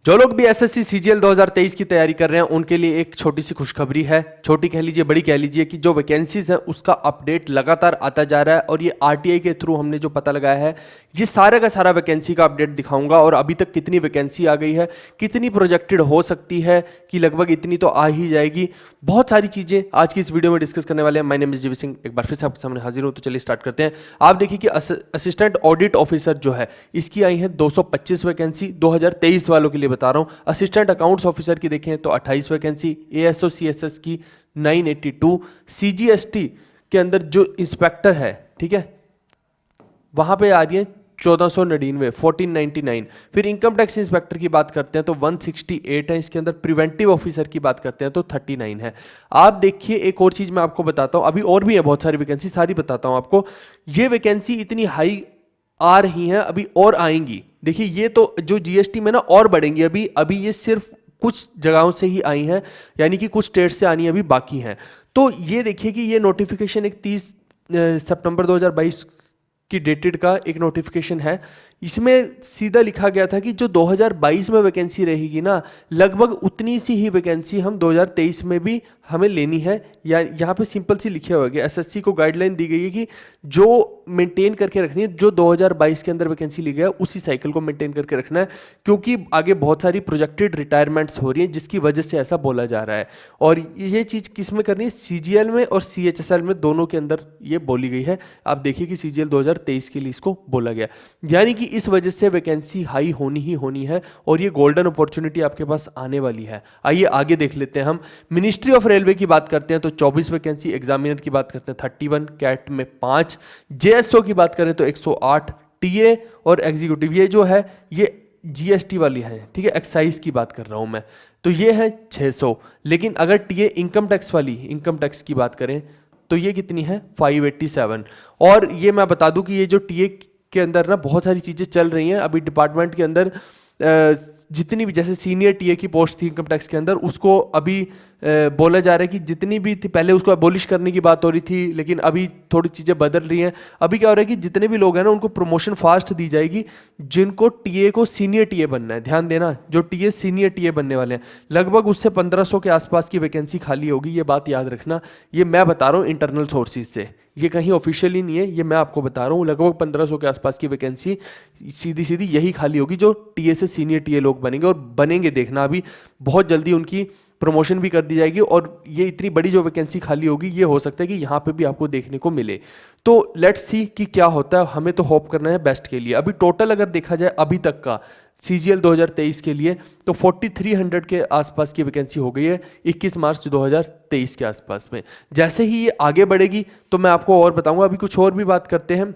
जो लोग भी एसएससी सीजीएल 2023 की तैयारी कर रहे हैं उनके लिए एक छोटी सी खुशखबरी है। छोटी कह लीजिए, बड़ी कह लीजिए, कि जो वैकेंसीज हैं उसका अपडेट लगातार आता जा रहा है और ये आरटीआई के थ्रू हमने जो पता लगाया है, ये सारा का सारा वैकेंसी का अपडेट दिखाऊंगा और अभी तक कितनी वैकेंसी आ गई है, कितनी प्रोजेक्टेड हो सकती है, कि लगभग इतनी तो आ ही जाएगी। बहुत सारी चीजें आज की इस वीडियो में डिस्कस करने वाले हैं। माय नेम इज जीवी सिंह, एक बार फिर से आपके सामने हाजिर हूं। तो चलिए स्टार्ट करते हैं। आप देखिए कि असिस्टेंट ऑडिट ऑफिसर जो है इसकी आई है 225 वैकेंसी, 2023 वालों के लिए बता रहा हूं। असिस्टेंट अकाउंट्स ऑफिसर की देखें तो 28 वैकेंसी, एएसओ सीएसएस की 982, सीजीएसटी के अंदर जो इंस्पेक्टर है, ठीक है, वहां पे आ रही है 1499, 1499। फिर इनकम टैक्स इंस्पेक्टर की बात करते हैं तो 168 है इसके अंदर। प्रिवेंटिव ऑफिसर की बात करते हैं तो 39 है। आप देखिए, एक और चीज मैं आपको बताता हूं, अभी और भी है बहुत सारी वैकेंसी, सारी बताता हूं आपको। ये वैकेंसी इतनी हाई आ रही हैं, अभी और आएंगी। देखिए, ये तो जो जीएसटी में ना और बढ़ेंगी। अभी अभी ये सिर्फ कुछ जगहों से ही आई हैं, यानी कि कुछ स्टेट से आनी अभी बाकी हैं। तो ये देखिए कि ये नोटिफिकेशन एक 30 सितंबर 2022 की डेटेड का एक नोटिफिकेशन है। इसमें सीधा लिखा गया था कि जो 2022 में वैकेंसी रहेगी ना, लगभग उतनी सी ही वैकेंसी हम 2023 में भी हमें लेनी है। या यहाँ पे सिंपल सी लिखा हुआ है, एसएससी को गाइडलाइन दी गई है कि जो मेंटेन करके रखनी है, जो 2022 के अंदर वैकेंसी ली गई है उसी साइकिल को मेंटेन करके रखना है, क्योंकि आगे बहुत सारी प्रोजेक्टेड रिटायरमेंट्स हो रही हैं जिसकी वजह से ऐसा बोला जा रहा है। और ये चीज़ किस में करनी है, सीजीएल में और सीएचएसएल में, दोनों के अंदर ये बोली गई है। आप देखिए कि सीजीएल 2023 के लिए इसको बोला गया, यानी कि इस वजह से वैकेंसी हाई होनी ही होनी है और ये गोल्डन अपॉर्चुनिटी आपके पास आने वाली है। आइए आगे देख लेते हैं हम। मिनिस्ट्री ऑफ रेलवे की बात करते हैं तो 24 वैकेंसी, एग्जामिनर की बात करते हैं 31, कैट में 5, जेएसओ की बात करें तो 108, टीए और एग्जीक्यूटिव ये जो है ये जीएसटी वाली है, ठीक है, एक्साइज की बात कर रहा हूं मैं, तो ये है 600। लेकिन अगर टीए इनकम टैक्स वाली, इनकम टैक्स की बात करें तो ये कितनी है, 587। और ये मैं बता दूं कि ये जो टीए के अंदर ना बहुत सारी चीज़ें चल रही हैं अभी डिपार्टमेंट के अंदर। जितनी भी, जैसे सीनियर टीए की पोस्ट थी इनकम टैक्स के अंदर, उसको अभी बोला जा रहा है कि जितनी भी थी, पहले उसको अबोलिश करने की बात हो रही थी, लेकिन अभी थोड़ी चीज़ें बदल रही हैं। अभी क्या हो रहा है कि जितने भी लोग हैं ना उनको प्रमोशन फास्ट दी जाएगी, जिनको टीए को सीनियर टीए बनना है। ध्यान देना, जो टीए सीनियर टीए बनने वाले हैं, लगभग उससे 1500 के आसपास की वैकेंसी खाली होगी, ये बात याद रखना। ये मैं बता रहा हूँ इंटरनल सोर्सेज से, ये कहीं ऑफिशियली नहीं है, ये मैं आपको बता रहा हूँ। लगभग 1500 के आसपास की वैकेंसी सीधी सीधी यही खाली होगी, जो टीए से सीनियर टीए लोग बनेंगे और बनेंगे। देखना, अभी बहुत जल्दी उनकी प्रमोशन भी कर दी जाएगी और ये इतनी बड़ी जो वैकेंसी खाली होगी, ये हो सकता है कि यहाँ पे भी आपको देखने को मिले। तो लेट्स सी कि क्या होता है। हमें तो होप करना है बेस्ट के लिए। अभी टोटल अगर देखा जाए अभी तक का सीजीएल 2023 के लिए, तो 4300 के आसपास की वैकेंसी हो गई है 21 मार्च 2023 के आसपास में। जैसे ही ये आगे बढ़ेगी तो मैं आपको और बताऊंगा। अभी कुछ और भी बात करते हैं।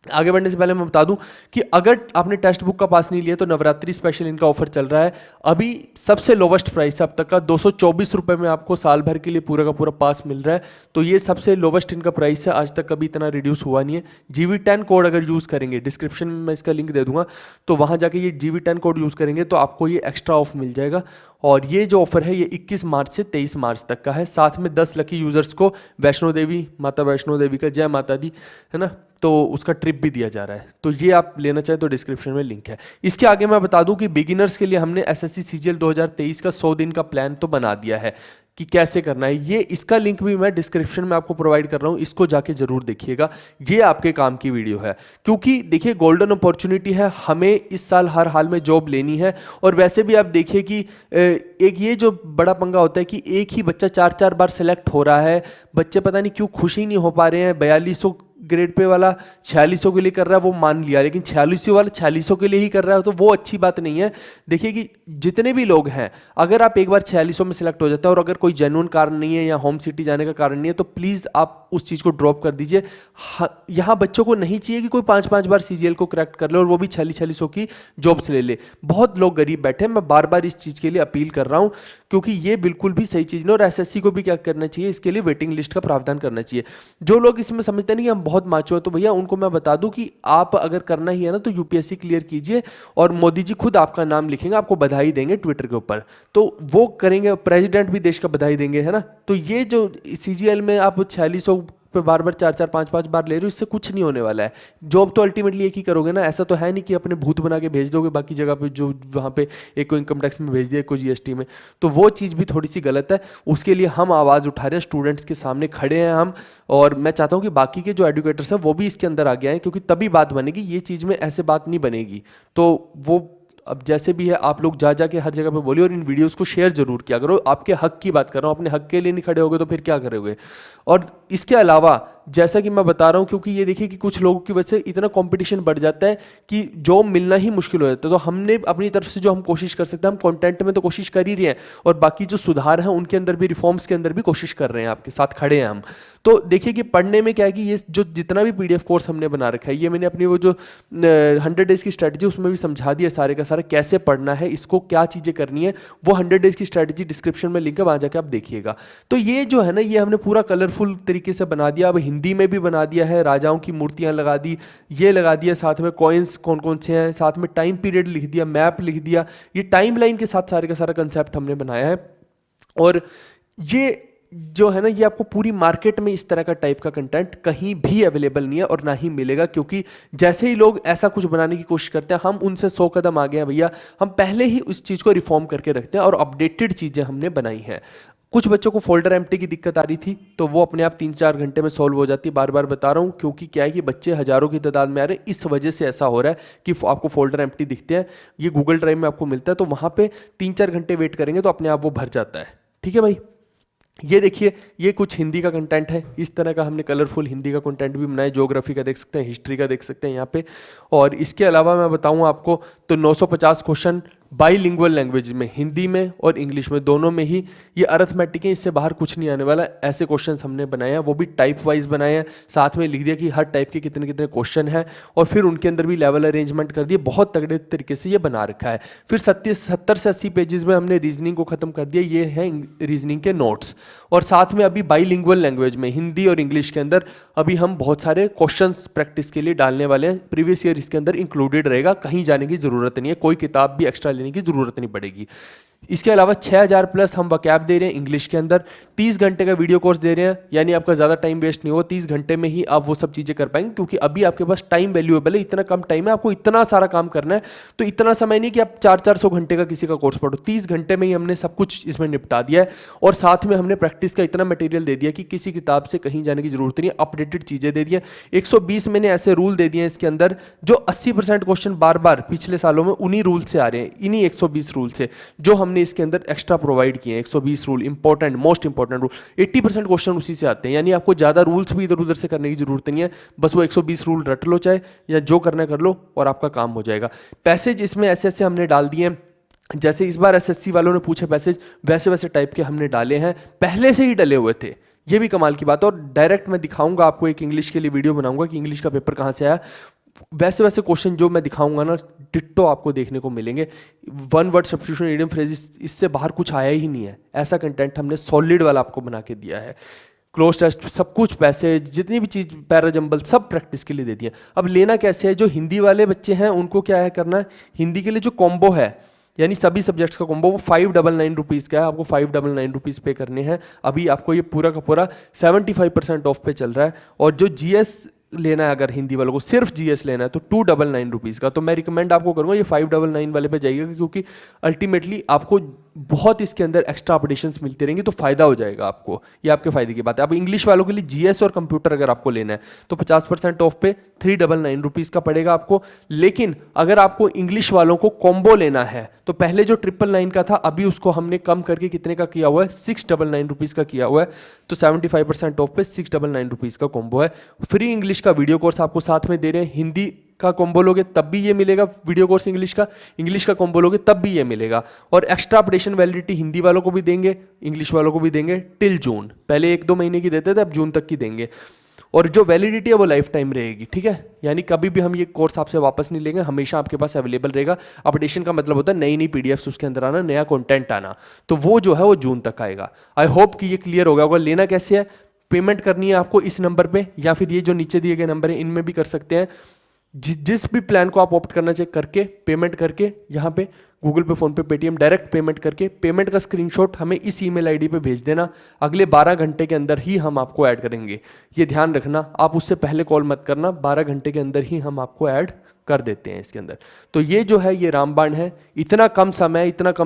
आगे बढ़ने से पहले मैं बता दूं कि अगर आपने टेक्स्ट बुक का पास नहीं लिया तो नवरात्रि स्पेशल इनका ऑफर चल रहा है। अभी सबसे लोवेस्ट प्राइस है अब तक का, 224 रुपये में आपको साल भर के लिए पूरा का पूरा पास मिल रहा है। तो ये सबसे लोवेस्ट इनका प्राइस है, आज तक कभी इतना रिड्यूस हुआ नहीं है। GV10 कोड अगर यूज़ करेंगे, डिस्क्रिप्शन में मैं इसका लिंक दे दूंगा, तो वहाँ जाके ये GV10 कोड यूज़ करेंगे तो आपको ये एक्स्ट्रा ऑफ मिल जाएगा। और ये जो ऑफर है ये 21 मार्च से 23 मार्च तक का है। साथ में 10 लकी यूजर्स को वैष्णो देवी, माता वैष्णो देवी का जय माता दी, है ना, तो उसका ट्रिप भी दिया जा रहा है। तो ये आप लेना चाहे तो डिस्क्रिप्शन में लिंक है। इसके आगे मैं बता दूं कि बिगिनर्स के लिए हमने एसएससी सीजीएल 2023 का 100 दिन का प्लान तो बना दिया है कि कैसे करना है। ये इसका लिंक भी मैं डिस्क्रिप्शन में आपको प्रोवाइड कर रहा हूँ, इसको जाके जरूर देखिएगा। ये आपके काम की वीडियो है, क्योंकि देखिए गोल्डन अपॉर्चुनिटी है, हमें इस साल हर हाल में जॉब लेनी है। और वैसे भी आप देखिए कि एक ये जो बड़ा पंगा होता है कि एक ही बच्चा 4-4 बार सेलेक्ट हो रहा है। बच्चे पता नहीं क्यों खुश ही नहीं हो पा रहे हैं। 4200 ग्रेड पे वाला 4600 के लिए कर रहा है, वो मान लिया, लेकिन 4600 वाला 4600 के लिए ही कर रहा है, तो वो अच्छी बात नहीं है। देखिए कि जितने भी लोग हैं, अगर आप एक बार 4600 में सिलेक्ट हो जाते हैं और अगर कोई जेन्युइन कारण नहीं है या होम सिटी जाने का कारण नहीं है, तो प्लीज़ आप उस चीज़ को ड्रॉप कर दीजिए। यहाँ बच्चों को नहीं चाहिए कि कोई 5-5 बार सीजीएल को क्रैक कर ले और वो भी 4600 की जॉब्स ले ले। बहुत लोग गरीब बैठे हैं, मैं बार बार इस चीज़ के लिए अपील कर रहा हूँ, क्योंकि ये बिल्कुल भी सही चीज़ नहीं। और एसएससी को भी क्या करना चाहिए, इसके लिए वेटिंग लिस्ट का प्रावधान करना चाहिए। जो लोग इसमें समझते नहीं कि हम बहुत माचो है, तो भैया उनको मैं बता दूं कि आप अगर करना ही है ना तो यूपीएससी क्लियर कीजिए और मोदी जी खुद आपका नाम लिखेंगे, आपको बधाई देंगे ट्विटर के ऊपर, तो वो करेंगे। प्रेसिडेंट भी देश का बधाई देंगे, है ना। तो ये जो सीजीएल में आप 4600 पे बार बार 4-4 5-5 बार ले रहे हो, इससे कुछ नहीं होने वाला है। जॉब तो अल्टीमेटली एक ही करोगे ना, ऐसा तो है नहीं कि अपने भूत बना के भेज दोगे बाकी जगह पे, जो वहाँ पे एक को इनकम टैक्स में भेज दिया, एक को जीएसटी में, तो वो चीज़ भी थोड़ी सी गलत है। उसके लिए हम आवाज़ उठा रहे हैं, स्टूडेंट्स के सामने खड़े हैं हम, और मैं चाहता हूँ कि बाकी के जो एडुकेटर्स हैं वो भी इसके अंदर आ गए हैं, क्योंकि तभी बात बनेगी, ये चीज़ में ऐसे बात नहीं बनेगी। तो वो अब जैसे भी है आप लोग जा के हर जगह पे बोलिए, और इन वीडियोस को शेयर जरूर किया करो। आपके हक की बात कर रहा हूँ, अपने हक के लिए नहीं खड़े होगे तो फिर क्या करोगे। और इसके अलावा जैसा कि मैं बता रहा हूँ, क्योंकि ये देखिए कि कुछ लोगों की वजह से इतना कंपटीशन बढ़ जाता है कि जॉब मिलना ही मुश्किल हो जाता है। तो हमने अपनी तरफ से जो हम कोशिश कर सकते हैं, हम कंटेंट में तो कोशिश कर ही रहे हैं, और बाकी जो सुधार है उनके अंदर भी, रिफॉर्म्स के अंदर भी कोशिश कर रहे हैं, आपके साथ खड़े हैं हम। तो देखिए कि पढ़ने में क्या है कि ये जो जितना भी पीडीएफ कोर्स हमने बना रखा है, ये मैंने अपनी वो जो 100 डेज की स्ट्रैटेजी उसमें भी समझा दिया सारे का सारा, कैसे पढ़ना है, इसको क्या चीज़ें करनी है। वो 100 डेज की स्ट्रैटेजी डिस्क्रिप्शन में लिंक है, वहाँ जाकर आप देखिएगा। तो ये जो है ना, ये हमने पूरा कलरफुल तरीके से बना दिया। अब हिंदी में भी बना दिया है, राजाओं की मूर्तियाँ लगा दी, ये लगा दिया, साथ में कॉइन्स कौन कौन से हैं, साथ में टाइम पीरियड लिख दिया, मैप लिख दिया, ये टाइम लाइन के साथ सारे का सारा कंसेप्ट हमने बनाया है। और ये जो है ना, ये आपको पूरी मार्केट में इस तरह का टाइप का कंटेंट कहीं भी अवेलेबल नहीं है और ना ही मिलेगा, क्योंकि जैसे ही लोग ऐसा कुछ बनाने की कोशिश करते हैं, हम उनसे 100 कदम आगे हैं भैया। हम पहले ही उस चीज़ को रिफॉर्म करके रखते हैं और अपडेटेड चीज़ें हमने बनाई हैं। कुछ बच्चों को फोल्डर एम्प्टी की दिक्कत आ रही थी, तो वो अपने आप 3-4 घंटे में सॉल्व हो जाती है। बार बार बता रहा हूँ, क्योंकि क्या है कि बच्चे हज़ारों की तादाद में आ रहे हैं, इस वजह से ऐसा हो रहा है कि आपको फोल्डर एम्प्टी दिखते हैं। ये गूगल ड्राइव में आपको मिलता है, तो वहाँ पे 3-4 घंटे वेट करेंगे तो अपने आप वो भर जाता है। ठीक है भाई। ये देखिए, ये कुछ हिंदी का कंटेंट है, इस तरह का हमने कलरफुल हिंदी का कंटेंट भी बनाया। ज्योग्राफी का देख सकते हैं, हिस्ट्री का देख सकते हैं यहाँ पे। और इसके अलावा मैं बताऊँ आपको तो 950 क्वेश्चन बाईलिंगुअल लैंग्वेज में, हिंदी में और इंग्लिश में, दोनों में ही। ये अरिथमेटिक है, इससे बाहर कुछ नहीं आने वाला। ऐसे क्वेश्चंस हमने बनाए हैं, वो भी टाइप वाइज बनाए हैं, साथ में लिख दिया कि हर टाइप के कितने कितने क्वेश्चन हैं, और फिर उनके अंदर भी लेवल अरेंजमेंट कर दिए। बहुत तगड़े तरीके से ये बना रखा है। फिर 70 से 80 पेजेस में हमने रीजनिंग को खत्म कर दिया। ये है रीजनिंग के नोट्स। और साथ में अभी बाईलिंगुअल लैंग्वेज में, हिंदी और इंग्लिश के अंदर, अभी हम बहुत सारे क्वेश्चंस प्रैक्टिस के लिए डालने वाले हैं। प्रीवियस ईयर इसके अंदर इंक्लूडेड रहेगा, कहीं जाने की जरूरत नहीं है, कोई किताब भी एक्स्ट्रा लेने की जरूरत नहीं पड़ेगी। इसके अलावा 6000 प्लस हम वकैब दे रहे हैं इंग्लिश के अंदर। 30 घंटे का वीडियो कोर्स दे रहे हैं, यानी आपका ज़्यादा टाइम वेस्ट नहीं होगा। 30 घंटे में ही आप वो सब चीज़ें कर पाएंगे, क्योंकि अभी आपके पास टाइम वैल्यूएबल है। इतना कम टाइम है, आपको इतना सारा काम करना है, तो इतना समय नहीं कि आप 400-400 घंटे का किसी का कोर्स पढ़ो। 30 घंटे में ही हमने सब कुछ इसमें निपटा दिया है। और साथ में हमने प्रैक्टिस का इतना मटेरियल दे दिया कि किसी किताब से कहीं जाने की जरूरत नहीं है। अपडेटेड चीज़ें दे दी हैं। 120 मैंने ऐसे रूल दे दिए हैं इसके अंदर, जो 80% क्वेश्चन बार बार पिछले सालों में उन्हीं रूल से आ रहे हैं, इन्हीं 120 रूल से, जो हमने इसके अंदर एक्स्ट्रा प्रोवाइड किए हैं। 120 rule, important, most important rule. 80% question उसी से आते हैं, यानी आपको ज़्यादा रूल्स भी इधर उधर से करने की जरूरत नहीं है। बस वो 120 रूल रट लो, चाहे या जो करना कर लो, और आपका काम हो जाएगा। पैसेज इसमें ऐसे ऐसे हमने डाल दिए हैं, जैसे इस बार एसएससी वालों ने पूछे पैसेज, वैसे वैसे टाइप के हमने डाले हैं, पहले से ही डले हुए थे। ये भी कमाल की बात है। और डायरेक्ट मैं दिखाऊंगा आपको, एक इंग्लिश के लिए वीडियो बनाऊंगा कि इंग्लिश का पेपर कहाँ से आया। वैसे वैसे क्वेश्चन जो मैं दिखाऊंगा ना, डिट्टो आपको देखने को मिलेंगे। 1 वर्ड सब्स्टिट्यूशन, इडियम, फ्रेज, इससे बाहर कुछ आया ही नहीं है। ऐसा कंटेंट हमने सॉलिड वाला आपको बना के दिया है। क्लोज टेस्ट, सब कुछ, पैसेज, जितनी भी चीज़, पैराजंबल, सब प्रैक्टिस के लिए दे दिए। अब लेना कैसे है, जो हिंदी वाले बच्चे हैं उनको क्या है करना है, हिंदी के लिए जो कॉम्बो है, यानी सभी सब्जेक्ट्स का कॉम्बो, वो 599 रुपीज़ का है। आपको 599 रुपीज़ पे करने हैं। अभी आपको ये पूरा का पूरा 75% ऑफ पे चल रहा है। और जो जीएस लेना है अगर हिंदी वालों को, सिर्फ जीएस लेना है, तो 299 रुपीज़ का। तो मैं रिकमेंड आपको करूँगा ये 599 वाले पे जाइएगा, क्योंकि अल्टीमेटली आपको बहुत इसके अंदर एक्स्ट्रा अपडेशंस मिलती रहेंगी, तो फायदा हो जाएगा आपको। ये आपके फायदे की बात है। अब इंग्लिश वालों के लिए जीएस और कंप्यूटर अगर आपको लेना है, तो 50% ऑफ पे 399 रुपीज़ का पड़ेगा आपको। लेकिन अगर आपको इंग्लिश वालों को कॉम्बो लेना है, तो पहले जो 999 का था, अभी उसको हमने कम करके कितने का किया हुआ है, 699 रुपीज़ का किया हुआ है। तो 75% ऑफ पे 699 रुपीज़ का कॉम्बो है। फ्री इंग्लिश का वीडियो कोर्स आपको साथ में दे रहे हैं। हिंदी का कॉम्बो लोगे तब भी ये मिलेगा वीडियो कोर्स, इंग्लिश का कॉम्बो लोगे तब भी ये मिलेगा। और एक्स्ट्रा अपडेशन वैलिडिटी हिंदी वालों को भी देंगे, इंग्लिश वालों को भी देंगे, टिल जून। पहले 1-2 महीने की देते थे, अब जून तक की देंगे। और जो वैलिडिटी है वो लाइफ टाइम रहेगी, ठीक है। यानी कभी भी हम ये कोर्स आपसे वापस नहीं लेंगे, हमेशा आपके पास अवेलेबल रहेगा। अपडेशन का मतलब होता है नई नई पीडीएफ्स उसके अंदर आना, नया कंटेंट आना। तो वो जो है वो जून तक आएगा। आई होप कि ये क्लियर हो गया होगा। लेना कैसे है, पेमेंट करनी है आपको इस नंबर पे, या फिर ये जो नीचे दिए गए नंबर है इनमें भी कर सकते हैं। जिस भी प्लान को आप ऑप्ट करना चाहिए करके पेमेंट करके यहाँ पे गूगल पे, फोन पे, पेटीएम डायरेक्ट पेमेंट करके पेमेंट का स्क्रीनशॉट हमें इस ईमेल आईडी पे भेज देना। अगले 12 घंटे के अंदर ही हम आपको ऐड करेंगे। ये ध्यान रखना, आप उससे पहले कॉल मत करना, 12 घंटे के अंदर ही हम आपको ऐड कर देते हैं इसके अंदर। तो ये जो है ये रामबाण है, इतना कम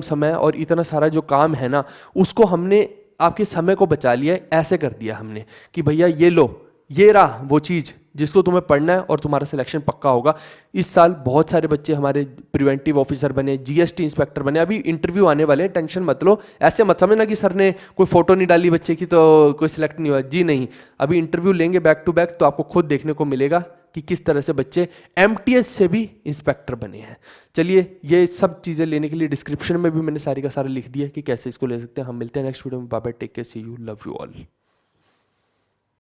समय और इतना सारा जो काम है ना, उसको हमने आपके समय को बचा लिया है। ऐसे कर दिया हमने कि भैया ये लो, ये रहा वो चीज़ जिसको तुम्हें पढ़ना है और तुम्हारा सिलेक्शन पक्का होगा। इस साल बहुत सारे बच्चे हमारे प्रिवेंटिव ऑफिसर बने, जीएसटी इंस्पेक्टर बने, अभी इंटरव्यू आने वाले हैं, टेंशन मत लो। ऐसे मत समझना कि सर ने कोई फोटो नहीं डाली बच्चे की तो कोई सिलेक्ट नहीं हुआ, जी नहीं। अभी इंटरव्यू लेंगे बैक टू बैक, तो आपको खुद देखने को मिलेगा कि किस तरह से बच्चे एमटीएस से भी इंस्पेक्टर बने हैं। चलिए, ये सब चीज़ें लेने के लिए डिस्क्रिप्शन में भी मैंने सारी का सारा लिख दिया कि कैसे इसको ले सकते हैं। हम मिलते हैं नेक्स्ट वीडियो में। Bye bye, take care, see you, love you all.